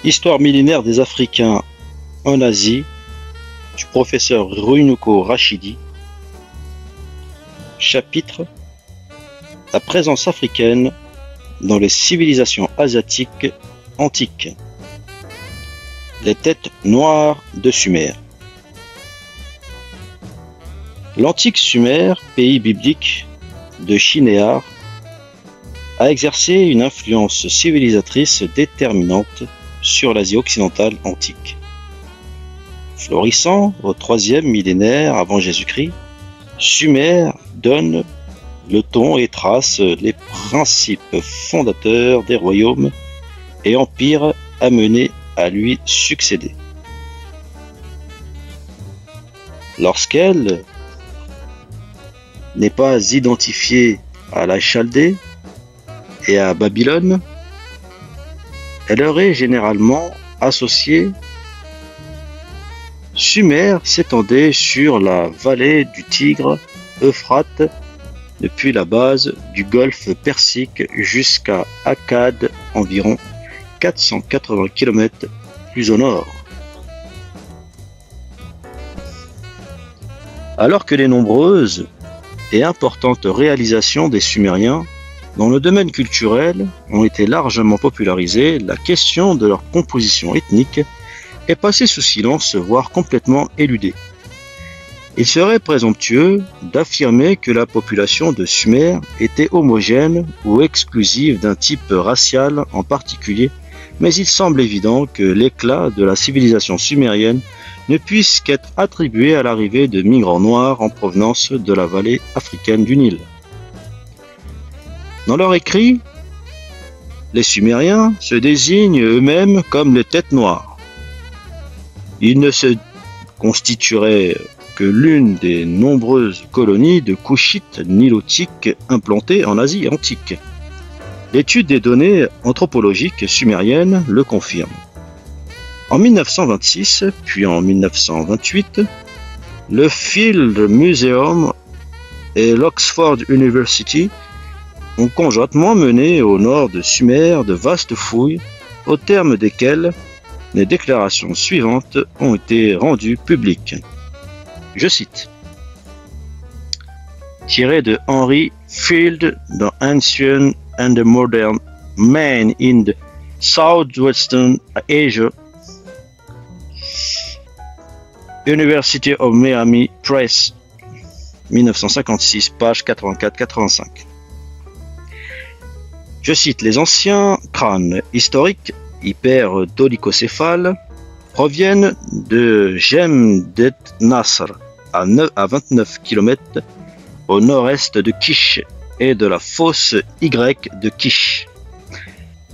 Histoire millénaire des Africains en Asie, du professeur Runoko Rashidi. Chapitre: La présence africaine dans les civilisations asiatiques antiques. Les têtes noires de Sumer. L'antique Sumer, pays biblique de Shinéar, a exercé une influence civilisatrice déterminante sur l'Asie occidentale antique. Florissant au IIIe millénaire avant Jésus-Christ, Sumer donne le ton et trace les principes fondateurs des royaumes et empires amenés à lui succéder. Lorsqu'elle n'est pas identifiée à la Chaldée et à Babylone, elle leur est généralement associée. Sumer s'étendait sur la vallée du Tigre, Euphrate, depuis la base du golfe Persique jusqu'à Akkad, environ 480 km plus au nord. Alors que les nombreuses et importantes réalisations des Sumériens dans le domaine culturel ont été largement popularisées, la question de leur composition ethnique est passée sous silence, voire complètement éludée. Il serait présomptueux d'affirmer que la population de Sumer était homogène ou exclusive d'un type racial en particulier, mais il semble évident que l'éclat de la civilisation sumérienne ne puisse qu'être attribué à l'arrivée de migrants noirs en provenance de la vallée africaine du Nil. Dans leur écrit, les Sumériens se désignent eux-mêmes comme les têtes noires. Ils ne se constitueraient que l'une des nombreuses colonies de Couchites nilotiques implantées en Asie antique. L'étude des données anthropologiques sumériennes le confirme. En 1926, puis en 1928, le Field Museum et l'Oxford University ont conjointement mené au nord de Sumer de vastes fouilles, au terme desquelles les déclarations suivantes ont été rendues publiques. Je cite. Tiré de Henry Field dans Ancient and Modern Man in the Southwestern Asia, University of Miami Press, 1956, page 84-85. Je cite: les anciens crânes historiques hyper-dolicocéphales proviennent de Jemdet Nasr, à 29 km au nord-est de Kish et de la fosse Y de Kish.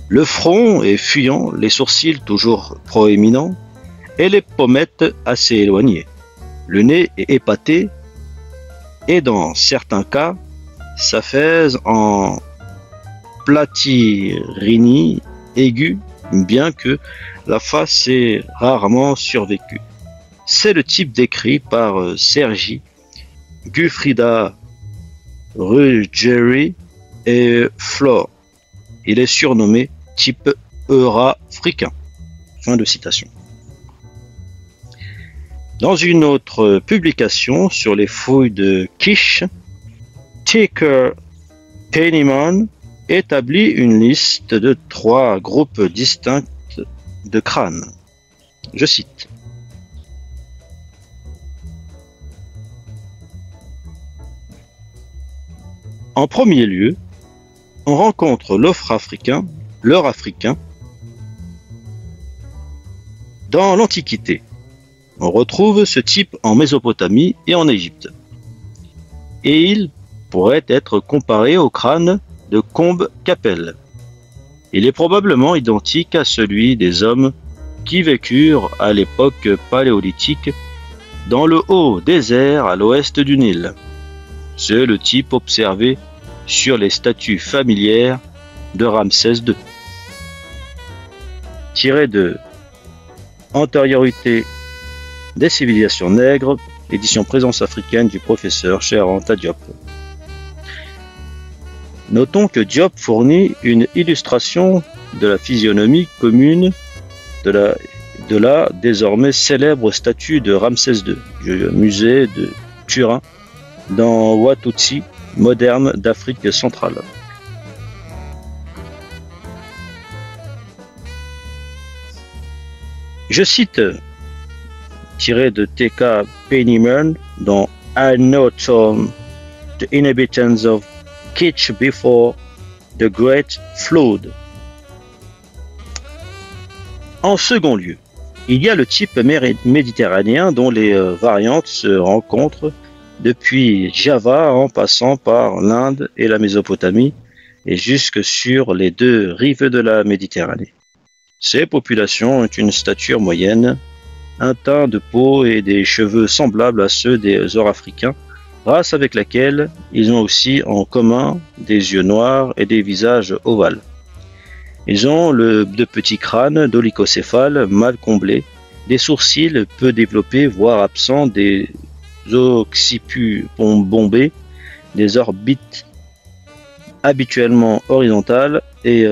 Le front est fuyant, les sourcils toujours proéminents et les pommettes assez éloignées. Le nez est épaté et dans certains cas s'affaisse en platyrinie aiguë, bien que la face ait rarement survécu. C'est le type décrit par Sergi, Gufrida Ruggeri et Flore. Il est surnommé type eurafricain. Fin de citation. Dans une autre publication sur les fouilles de Kish, Tucker Pennyman établit une liste de 3 groupes distincts de crânes. Je cite. En premier lieu, on rencontre l'œuf africain, dans l'Antiquité. On retrouve ce type en Mésopotamie et en Égypte. Et il pourrait être comparé au crâne de Combe-Capelle. Il est probablement identique à celui des hommes qui vécurent à l'époque paléolithique dans le haut désert à l'ouest du Nil. C'est le type observé sur les statues familières de Ramsès II. Tiré de Antériorité des civilisations nègres, édition Présence africaine du professeur Cheikh Anta Diop. Notons que Diop fournit une illustration de la physionomie commune de la désormais célèbre statue de Ramsès II du musée de Turin dans Watusi, moderne d'Afrique centrale. Je cite, tiré de T.K. Pennyman dans I Know the Inhabitants of Kitch Before the Great Flood. En second lieu, il y a le type méditerranéen dont les variantes se rencontrent depuis Java en passant par l'Inde et la Mésopotamie et jusque sur les deux rives de la Méditerranée. Ces populations ont une stature moyenne, un teint de peau et des cheveux semblables à ceux des Nord-Africains, race avec laquelle ils ont aussi en commun des yeux noirs et des visages ovales. Ils ont de petits crânes dolichocéphales mal comblés, des sourcils peu développés voire absents, des occiput bombés, des orbites habituellement horizontales et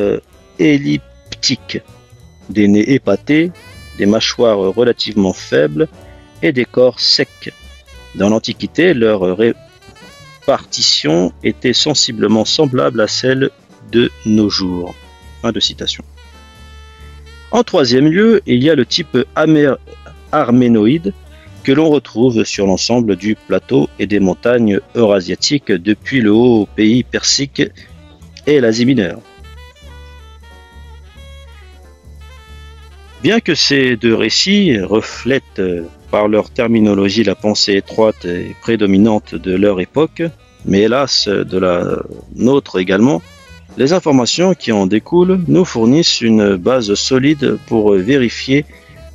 elliptiques, des nez épatés, des mâchoires relativement faibles et des corps secs. Dans l'Antiquité, leur répartition était sensiblement semblable à celle de nos jours. Fin de citation. En troisième lieu, il y a le type arménoïde que l'on retrouve sur l'ensemble du plateau et des montagnes eurasiatiques depuis le haut pays persique et l'Asie mineure. Bien que ces deux récits reflètent par leur terminologie la pensée étroite et prédominante de leur époque, mais hélas de la nôtre également, les informations qui en découlent nous fournissent une base solide pour vérifier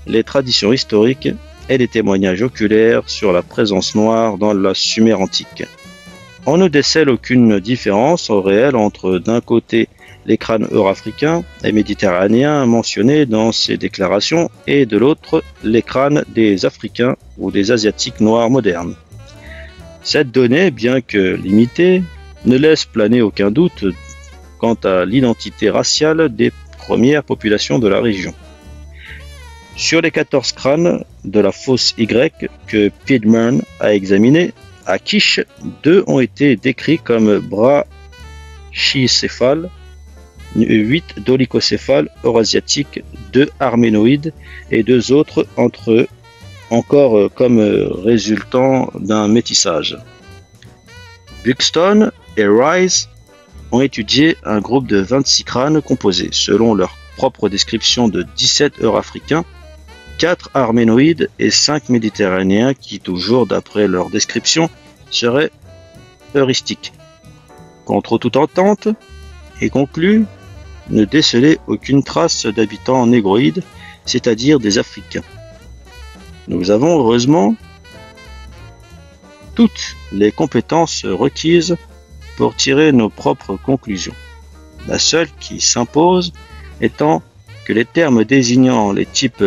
les traditions historiques et les témoignages oculaires sur la présence noire dans la Sumer antique. On ne décèle aucune différence au réel entre d'un côté les crânes euro-africains et méditerranéens mentionnés dans ces déclarations et de l'autre les crânes des Africains ou des Asiatiques noirs modernes. Cette donnée, bien que limitée, ne laisse planer aucun doute quant à l'identité raciale des premières populations de la région. Sur les 14 crânes de la fosse Y que Piedmont a examiné, à Kish, 2 ont été décrits comme brachycéphales, 8 dolichocéphales eurasiatiques, 2 arménoïdes et 2 autres entre eux encore comme résultant d'un métissage. Buxton et Rice ont étudié un groupe de 26 crânes composés, selon leur propre description, de 17 euro-africains, 4 arménoïdes et 5 méditerranéens qui, toujours d'après leur description, seraient heuristiques. Contre toute entente, et conclut ne déceler aucune trace d'habitants négroïdes, c'est-à-dire des Africains. Nous avons heureusement toutes les compétences requises pour tirer nos propres conclusions. La seule qui s'impose étant que les termes désignant les types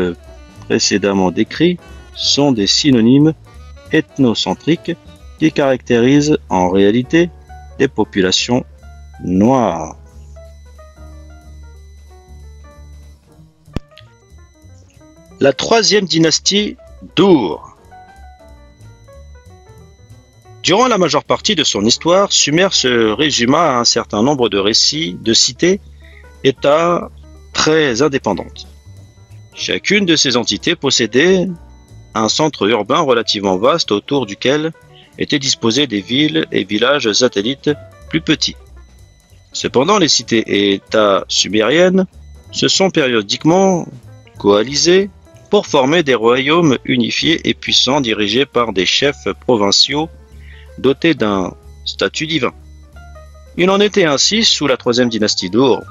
précédemment décrits sont des synonymes ethnocentriques qui caractérisent en réalité des populations noires. La troisième dynastie d'Ur. Durant la majeure partie de son histoire, Sumer se résuma à un certain nombre de récits de cités-États très indépendantes. Chacune de ces entités possédait un centre urbain relativement vaste autour duquel étaient disposées des villes et villages satellites plus petits. Cependant, les cités et États sumériennes se sont périodiquement coalisées pour former des royaumes unifiés et puissants dirigés par des chefs provinciaux dotés d'un statut divin. Il en était ainsi sous la troisième dynastie d'Ur.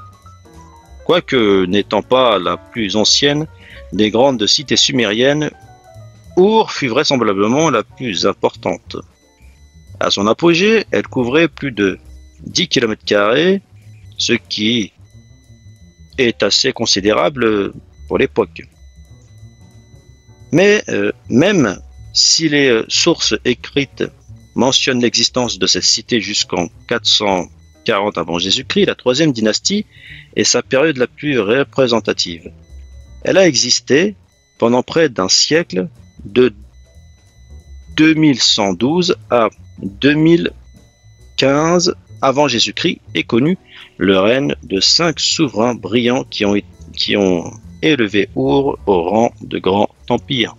Quoique n'étant pas la plus ancienne des grandes cités sumériennes, Ur fut vraisemblablement la plus importante. À son apogée, elle couvrait plus de 10 km², ce qui est assez considérable pour l'époque. Mais même si les sources écrites mentionnent l'existence de cette cité jusqu'en 440 avant Jésus-Christ, la troisième dynastie est sa période la plus représentative. Elle a existé pendant près d'un siècle, de 2112 à 2015 avant Jésus-Christ, est connu le règne de 5 souverains brillants qui ont élevé Our au rang de grand empire.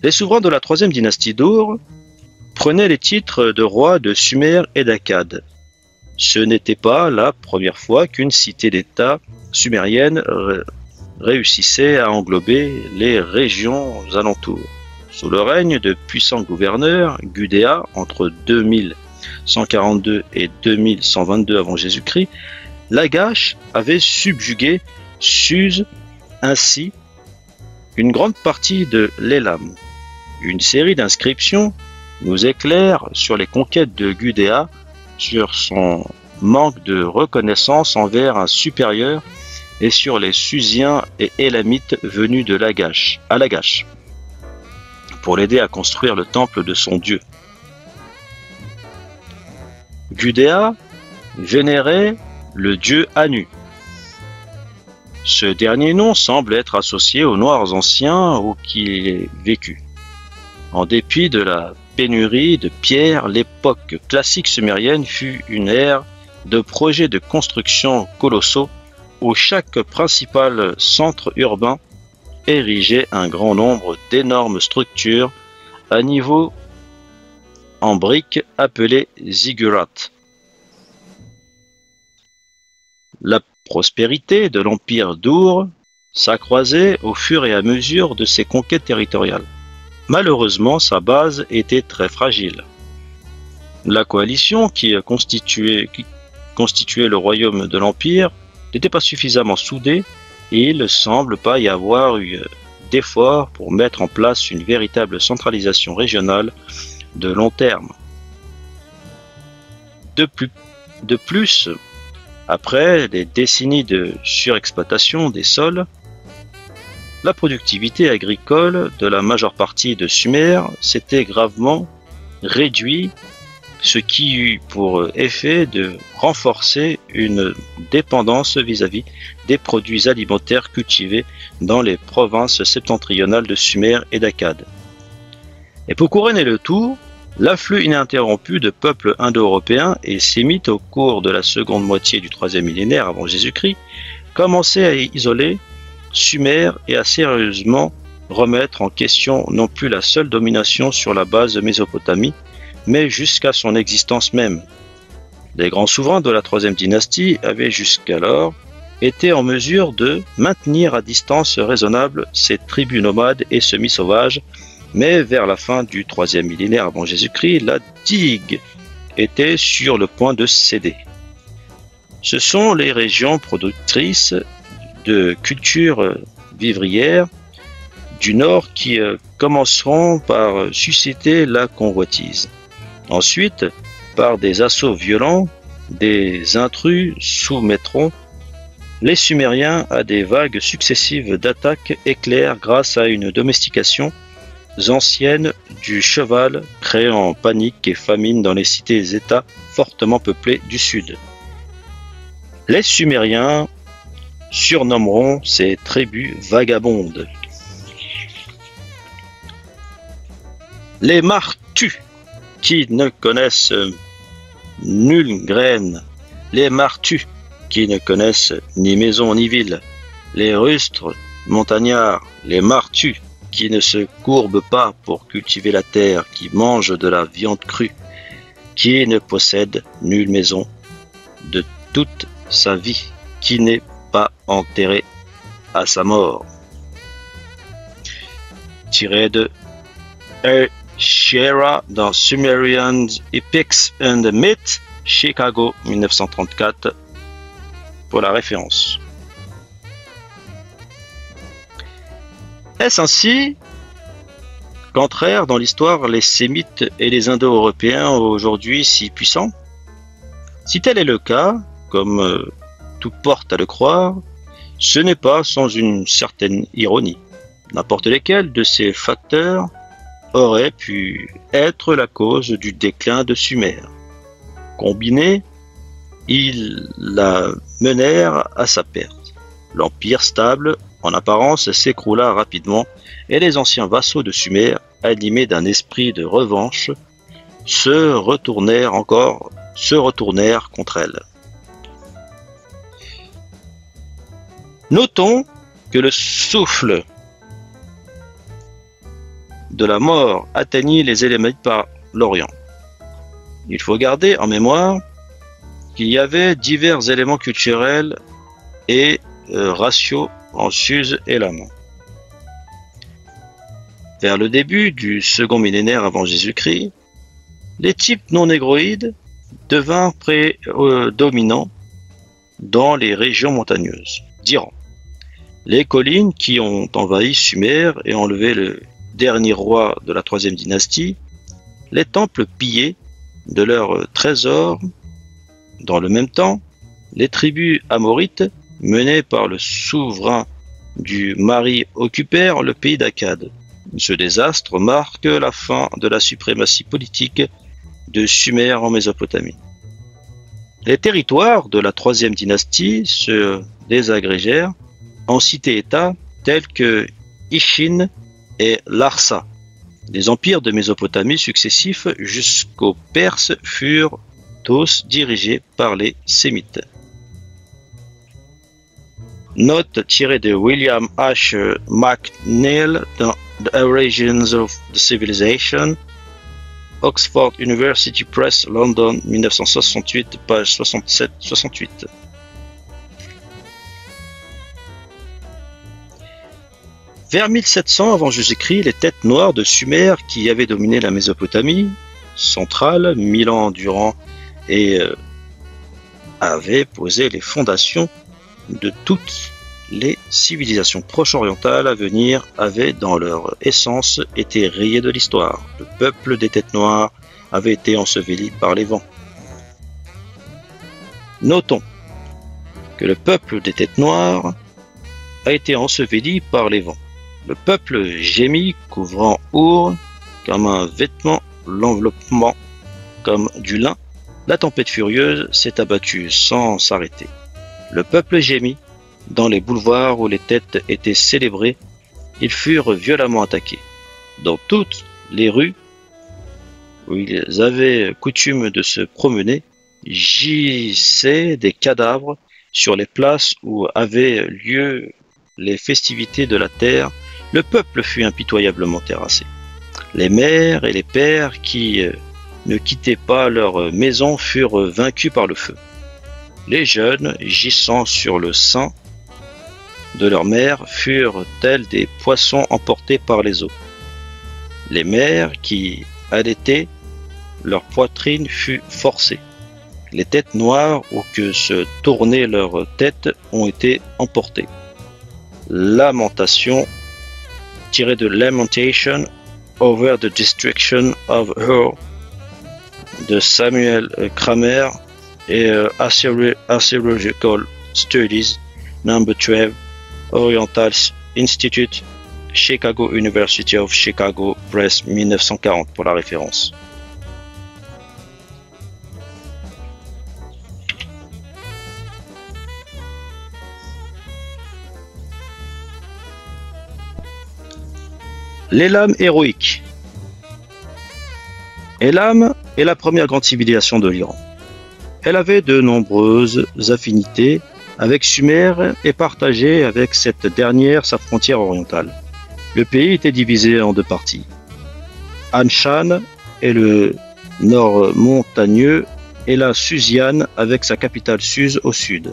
Les souverains de la troisième dynastie d'Ur prenaient les titres de roi de Sumer et d'Akkad. Ce n'était pas la première fois qu'une cité-d'État sumérienne réussissait à englober les régions alentours. Sous le règne de puissants gouverneurs, Gudea, entre 2142 et 2122 avant Jésus-Christ, Lagash avait subjugué Suse, ainsi une grande partie de l'Élam. Une série d'inscriptions nous éclaire sur les conquêtes de Gudea, sur son manque de reconnaissance envers un supérieur et sur les Susiens et Élamites venus de Lagash, à Lagash pour l'aider à construire le temple de son dieu. Gudea vénérait le dieu Anu. Ce dernier nom semble être associé aux Noirs anciens où qu'il ait vécu. En dépit de la pénurie de pierres, l'époque classique sumérienne fut une ère de projets de construction colossaux où chaque principal centre urbain érigeait un grand nombre d'énormes structures à niveau en briques appelées ziggurats. La prospérité de l'empire d'Ur s'accroissait au fur et à mesure de ses conquêtes territoriales. Malheureusement, sa base était très fragile. La coalition qui constituait le royaume de l'Empire n'était pas suffisamment soudée et il ne semble pas y avoir eu d'efforts pour mettre en place une véritable centralisation régionale de long terme. De plus, après des décennies de surexploitation des sols, la productivité agricole de la majeure partie de Sumer s'était gravement réduite, ce qui eut pour effet de renforcer une dépendance vis-à-vis des produits alimentaires cultivés dans les provinces septentrionales de Sumer et d'Akkad. Et pour couronner le tout, l'afflux ininterrompu de peuples indo-européens et sémites au cours de la seconde moitié du troisième millénaire avant Jésus-Christ commençait à isoler Sumer et à sérieusement remettre en question non plus la seule domination sur la base de Mésopotamie, mais jusqu'à son existence même. Les grands souverains de la troisième dynastie avaient jusqu'alors été en mesure de maintenir à distance raisonnable ces tribus nomades et semi-sauvages, mais vers la fin du troisième millénaire avant Jésus-Christ, la digue était sur le point de céder. Ce sont les régions productrices de cultures vivrières du nord qui commenceront par susciter la convoitise. Ensuite, par des assauts violents, des intrus soumettront les Sumériens à des vagues successives d'attaques éclairs grâce à une domestication ancienne du cheval, créant panique et famine dans les cités-États fortement peuplées du sud. Les Sumériens surnommeront ces tribus vagabondes les Martus, qui ne connaissent nulle graine, les Martus, qui ne connaissent ni maison ni ville, les Rustres montagnards, les Martus, qui ne se courbent pas pour cultiver la terre, qui mangent de la viande crue, qui ne possède nulle maison de toute sa vie, qui n'est pas enterré à sa mort. Tiré de Shera dans Sumerian Epics and Myths, Chicago 1934, pour la référence. Est-ce ainsi qu'entrèrent dans l'histoire les Sémites et les Indo-Européens aujourd'hui si puissants? Si tel est le cas, comme tout porte à le croire, ce n'est pas sans une certaine ironie. N'importe lesquels de ces facteurs aurait pu être la cause du déclin de Sumer. Combinés, ils la menèrent à sa perte. L'empire stable en apparence, s'écroula rapidement et les anciens vassaux de Sumer, animés d'un esprit de revanche, se retournèrent contre elle. Notons que le souffle de la mort atteignit les Élamites par l'Orient. Il faut garder en mémoire qu'il y avait divers éléments culturels et raciaux en Suse Élam. Vers le début du second millénaire avant Jésus-Christ, les types non négroïdes devinrent prédominants dans les régions montagneuses d'Iran. Les collines qui ont envahi Sumer et enlevé le dernier roi de la troisième dynastie, les temples pillés de leurs trésors. Dans le même temps, les tribus amorites, menées par le souverain du Mari, occupèrent le pays d'Akkad. Ce désastre marque la fin de la suprématie politique de Sumer en Mésopotamie. Les territoires de la troisième dynastie se désagrégèrent en cités-États tels que Ishin et Larsa. Les empires de Mésopotamie successifs jusqu'aux Perses furent tous dirigés par les Sémites. Note tirée de William H. McNeill dans The Origins of the Civilization, Oxford University Press, London, 1968, page 67-68. Vers 1700 avant Jésus-Christ, les têtes noires de Sumer qui avaient dominé la Mésopotamie centrale 1000 ans durant et avaient posé les fondations de toutes les civilisations proche-orientales à venir avaient dans leur essence été rayées de l'histoire. Le peuple des têtes noires avait été enseveli par les vents. Notons que le peuple des têtes noires a été enseveli par les vents. Le peuple gémit, couvrant Our comme un vêtement, l'enveloppement comme du lin. La tempête furieuse s'est abattue sans s'arrêter. Le peuple gémit. Dans les boulevards où les têtes étaient célébrées, ils furent violemment attaqués. Dans toutes les rues où ils avaient coutume de se promener, gissaient des cadavres. Sur les places où avaient lieu les festivités de la terre, le peuple fut impitoyablement terrassé. Les mères et les pères qui ne quittaient pas leur maison furent vaincus par le feu. Les jeunes, gissant sur le sein de leur mère, furent tels des poissons emportés par les eaux. Les mères qui allaitaient, leur poitrine fut forcée. Les têtes noires où que se tournait leur tête ont été emportées. Lamentation tirée de Lamentation over the destruction of her de Samuel Kramer et Archaeological Studies No. 12 Oriental Institute, Chicago University of Chicago Press, 1940 pour la référence. L'élam héroïque. Élam est la première grande civilisation de l'Iran. Elle avait de nombreuses affinités avec Sumer et partageait avec cette dernière sa frontière orientale. Le pays était divisé en deux parties. Anshan et le nord montagneux et la Susiane avec sa capitale Suse au sud.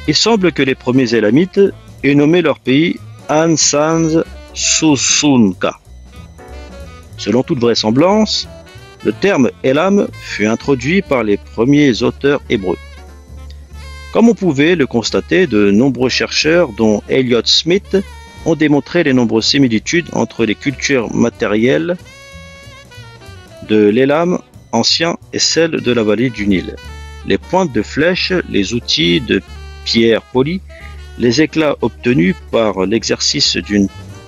Il semble que les premiers Élamites aient nommé leur pays Ansanz Susunka. Selon toute vraisemblance, le terme Élam fut introduit par les premiers auteurs hébreux. Comme on pouvait le constater, de nombreux chercheurs, dont Elliott Smith, ont démontré les nombreuses similitudes entre les cultures matérielles de l'Élam ancien et celles de la vallée du Nil. Les pointes de flèches, les outils de pierre polie, les éclats obtenus par l'exercice d'une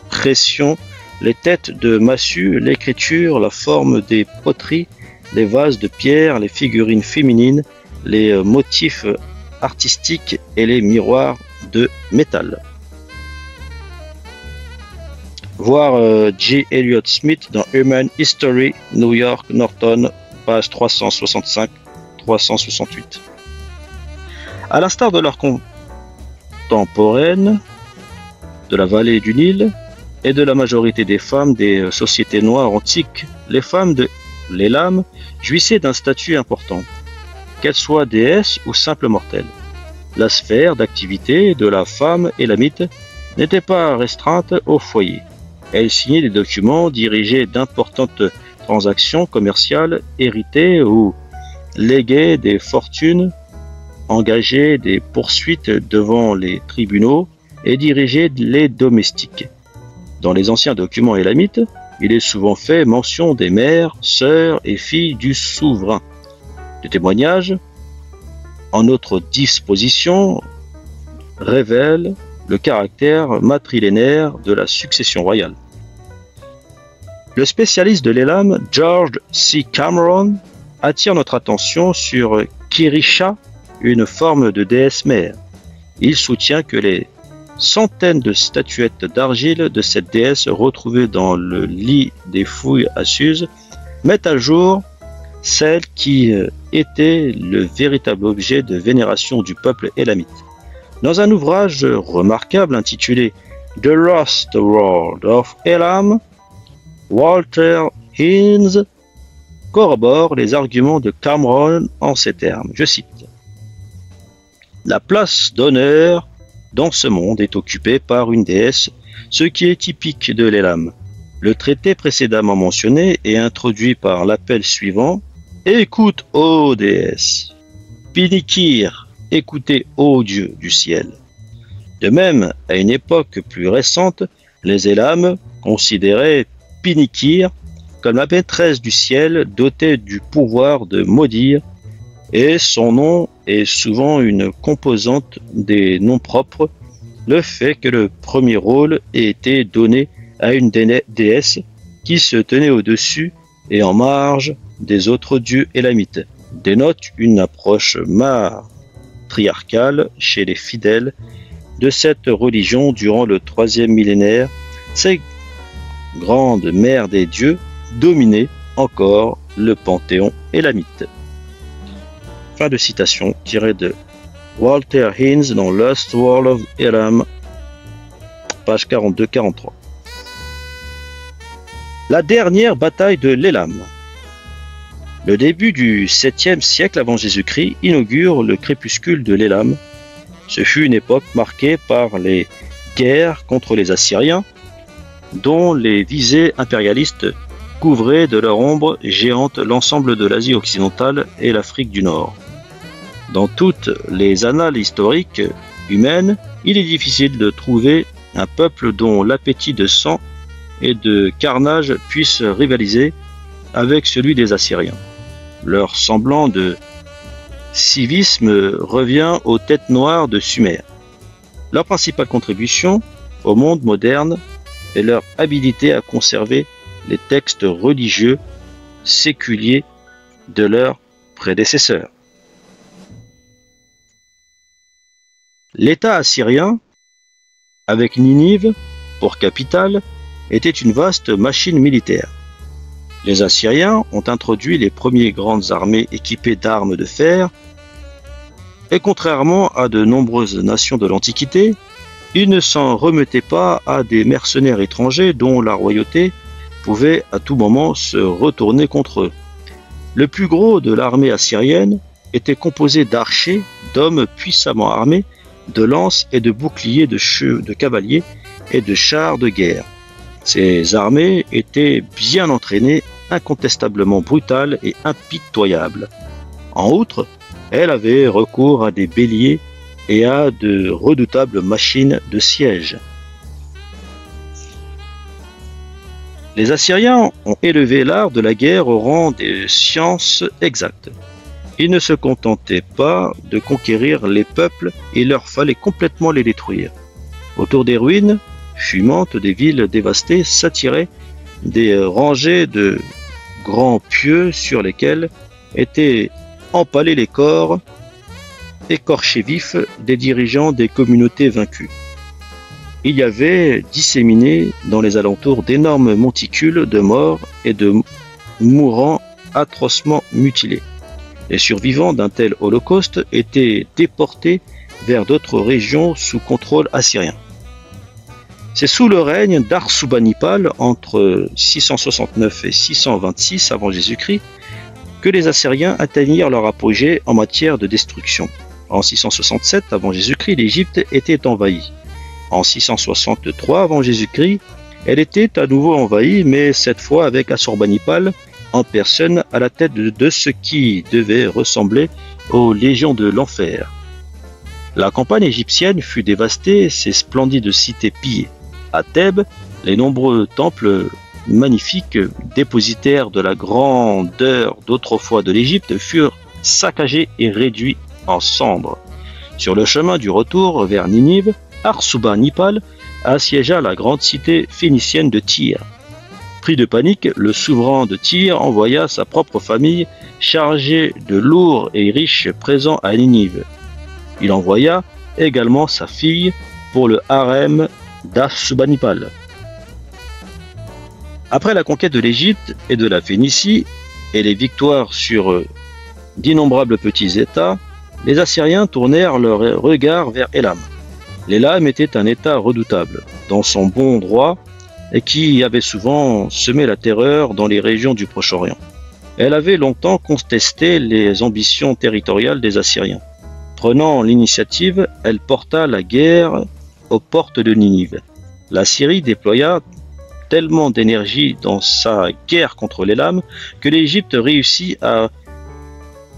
pression, les têtes de massue, l'écriture, la forme des poteries, les vases de pierre, les figurines féminines, les motifs artistiques et les miroirs de métal. Voir J. Elliott Smith dans Human History, New York, Norton, page 365-368. À l'instar de leurs contemporaines de la vallée du Nil et de la majorité des femmes des sociétés noires antiques, les femmes de l'Élam jouissaient d'un statut important, qu'elles soient déesses ou simples mortelles. La sphère d'activité de la femme élamite n'était pas restreinte au foyer. Elle signait des documents, dirigeait d'importantes transactions commerciales, héritait ou léguait des fortunes, engageait des poursuites devant les tribunaux et dirigeait les domestiques. Dans les anciens documents élamites, il est souvent fait mention des mères, sœurs et filles du souverain. Des témoignages en notre disposition révèlent le caractère matrilinéaire de la succession royale. Le spécialiste de l'Élam, George C. Cameron, attire notre attention sur Kirisha, une forme de déesse mère. Il soutient que les centaines de statuettes d'argile de cette déesse retrouvées dans le lit des fouilles à Suse mettent à jour celle qui était le véritable objet de vénération du peuple élamite. Dans un ouvrage remarquable intitulé The Lost World of Elam, Walter Hines corrobore les arguments de Cameron en ces termes. Je cite: La place d'honneur dans ce monde est occupée par une déesse, ce qui est typique de l'Élam. Le traité précédemment mentionné est introduit par l'appel suivant: Écoute, ô déesse! Pinikir, écoutez, ô Dieu du ciel! De même, à une époque plus récente, les Élam considéraient Pinikir comme la maîtresse du ciel dotée du pouvoir de maudire, et son nom est souvent une composante des noms propres, le fait que le premier rôle ait été donné à une déesse qui se tenait au-dessus et en marge des autres dieux élamites dénote une approche matriarcale chez les fidèles de cette religion durant le 3e millénaire. Ces grandes mères des dieux dominaient encore le panthéon élamite. Fin de citation tirée de Walter Hines dans Lost World of Elam, page 42-43. La dernière bataille de l'Élam. Le début du 7e siècle avant Jésus-Christ inaugure le crépuscule de l'Élam. Ce fut une époque marquée par les guerres contre les Assyriens, dont les visées impérialistes couvraient de leur ombre géante l'ensemble de l'Asie occidentale et l'Afrique du Nord. Dans toutes les annales historiques humaines, il est difficile de trouver un peuple dont l'appétit de sang et de carnage puisse rivaliser avec celui des Assyriens. Leur semblant de civisme revient aux têtes noires de Sumer. Leur principale contribution au monde moderne est leur habilité à conserver les textes religieux séculiers de leurs prédécesseurs. L'État assyrien, avec Ninive pour capitale, était une vaste machine militaire. Les Assyriens ont introduit les premières grandes armées équipées d'armes de fer, et contrairement à de nombreuses nations de l'Antiquité, ils ne s'en remettaient pas à des mercenaires étrangers dont la royauté pouvait à tout moment se retourner contre eux. Le plus gros de l'armée assyrienne était composé d'archers, d'hommes puissamment armés, de lances et de boucliers de cavaliers et de chars de guerre. Ces armées étaient bien entraînées, incontestablement brutales et impitoyables. En outre, elles avaient recours à des béliers et à de redoutables machines de siège. Les Assyriens ont élevé l'art de la guerre au rang des sciences exactes. Ils ne se contentaient pas de conquérir les peuples, il leur fallait complètement les détruire. Autour des ruines fumantes des villes dévastées s'attiraient des rangées de grands pieux sur lesquels étaient empalés les corps écorchés vifs des dirigeants des communautés vaincues. il y avait disséminé dans les alentours d'énormes monticules de morts et de mourants atrocement mutilés. Les survivants d'un tel holocauste étaient déportés vers d'autres régions sous contrôle assyrien. C'est sous le règne d'Arsubanipal, entre 669 et 626 avant Jésus-Christ, que les Assyriens atteignirent leur apogée en matière de destruction. En 667 avant Jésus-Christ, l'Égypte était envahie. En 663 avant Jésus-Christ, elle était à nouveau envahie, mais cette fois avec Assurbanipal en personne à la tête de ce qui devait ressembler aux légions de l'enfer. La campagne égyptienne fut dévastée, ses splendides cités pillées. À Thèbes, les nombreux temples magnifiques, dépositaires de la grandeur d'autrefois de l'Égypte, furent saccagés et réduits en cendres. Sur le chemin du retour vers Ninive, Arsubanipal assiégea la grande cité phénicienne de Tyr. Pris de panique, le souverain de Tyr envoya sa propre famille chargée de lourds et riches présents à Ninive. Il envoya également sa fille pour le harem d'Arsubanipal. Après la conquête de l'Égypte et de la Phénicie et les victoires sur d'innombrables petits États, les Assyriens tournèrent leur regard vers Élam. L'Élam était un État redoutable, dans son bon droit, et qui avait souvent semé la terreur dans les régions du Proche-Orient. Elle avait longtemps contesté les ambitions territoriales des Assyriens. Prenant l'initiative, elle porta la guerre aux portes de Ninive. La Syrie déploya tellement d'énergie dans sa guerre contre l'Élam que l'Égypte réussit à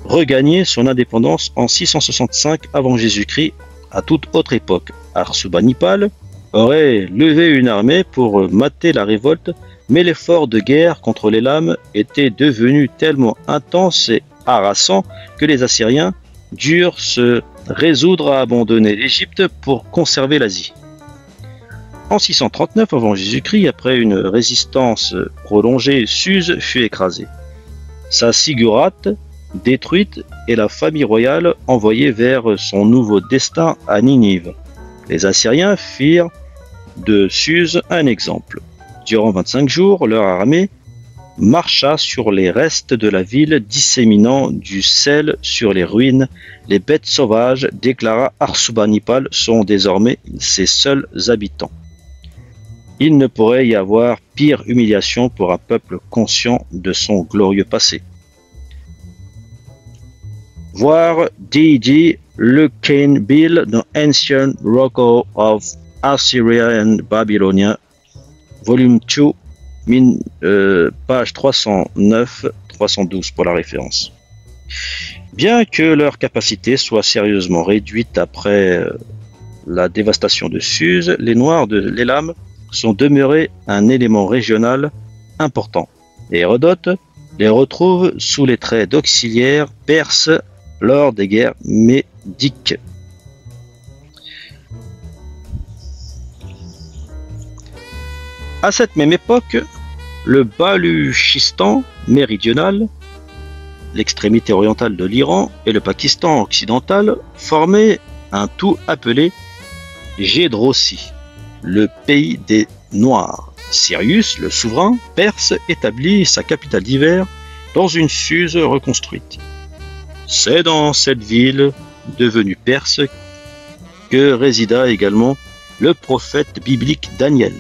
regagner son indépendance en 665 avant Jésus-Christ. À toute autre époque, Arsubanipal aurait levé une armée pour mater la révolte, mais l'effort de guerre contre l'Élam était devenu tellement intense et harassant que les Assyriens durent se résoudre à abandonner l'Égypte pour conserver l'Asie. En 639 avant Jésus-Christ, après une résistance prolongée, Suse fut écrasée. Sa Sigurate détruite et la famille royale envoyée vers son nouveau destin à Ninive. Les Assyriens firent de Suse un exemple. Durant 25 jours, leur armée marcha sur les restes de la ville, disséminant du sel sur les ruines. Les bêtes sauvages, déclara Arsubanipal, sont désormais ses seuls habitants. Il ne pourrait y avoir pire humiliation pour un peuple conscient de son glorieux passé. Voir D.D. Lucan Bill dans Ancient Record of Assyria and Babylonia, volume 2, page 309-312 pour la référence. Bien que leur capacité soit sérieusement réduite après la dévastation de Suse, les Noirs de l'Élam sont demeurés un élément régional important. Et Hérodote les retrouve sous les traits d'auxiliaires perses lors des guerres médiques. À cette même époque, le Baluchistan méridional, l'extrémité orientale de l'Iran et le Pakistan occidental formaient un tout appelé Gédrossi, le pays des Noirs. Cyrus, le souverain perse, établit sa capitale d'hiver dans une Suse reconstruite. C'est dans cette ville devenue perse que résida également le prophète biblique Daniel.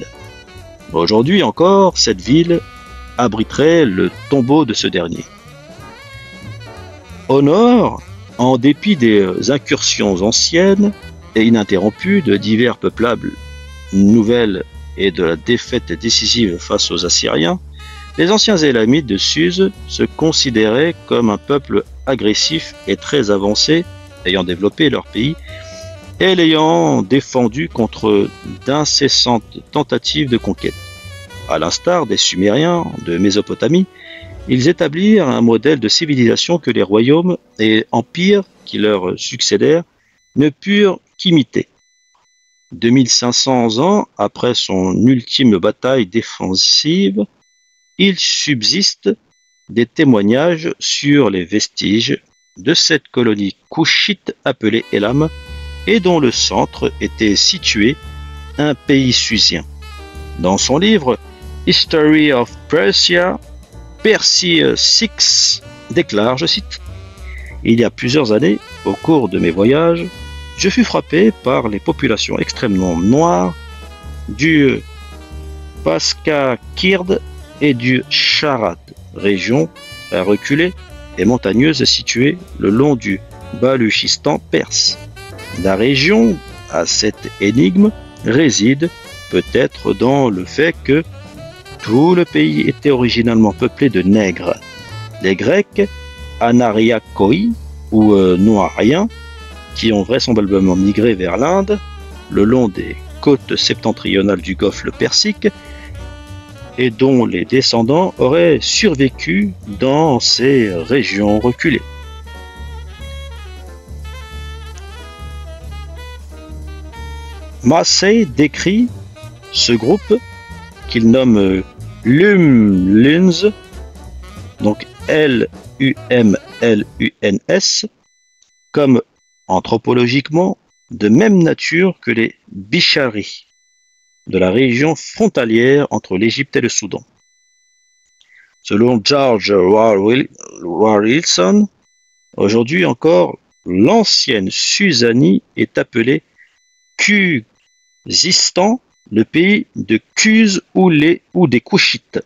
Aujourd'hui encore, cette ville abriterait le tombeau de ce dernier. Au nord, en dépit des incursions anciennes et ininterrompues de divers peuplables nouvelles et de la défaite décisive face aux Assyriens, les anciens Élamites de Suse se considéraient comme un peuple agressif et très avancé, ayant développé leur pays et l'ayant défendu contre d'incessantes tentatives de conquête. À l'instar des Sumériens de Mésopotamie, ils établirent un modèle de civilisation que les royaumes et empires qui leur succédèrent ne purent qu'imiter. 2500 ans après son ultime bataille défensive, il subsiste des témoignages sur les vestiges de cette colonie couchite appelée Élam et dont le centre était situé un pays susien. Dans son livre History of Persia, Percy Six déclare, je cite, « Il y a plusieurs années, au cours de mes voyages, je fus frappé par les populations extrêmement noires du Paskakird et du Charad, région reculée et montagneuse située le long du Baluchistan perse. La région à cette énigme réside peut-être dans le fait que tout le pays était originalement peuplé de nègres. Les Grecs, Anariakoi ou Noariens, qui ont vraisemblablement migré vers l'Inde, le long des côtes septentrionales du Golfe Persique, et dont les descendants auraient survécu dans ces régions reculées. Massey décrit ce groupe qu'il nomme Lumluns, donc Lumluns, comme anthropologiquement de même nature que les Bishari de la région frontalière entre l'Égypte et le Soudan. Selon George Wilson, aujourd'hui encore, l'ancienne Susanie est appelée Khuzistan, le pays de Kuz ou des Koushites.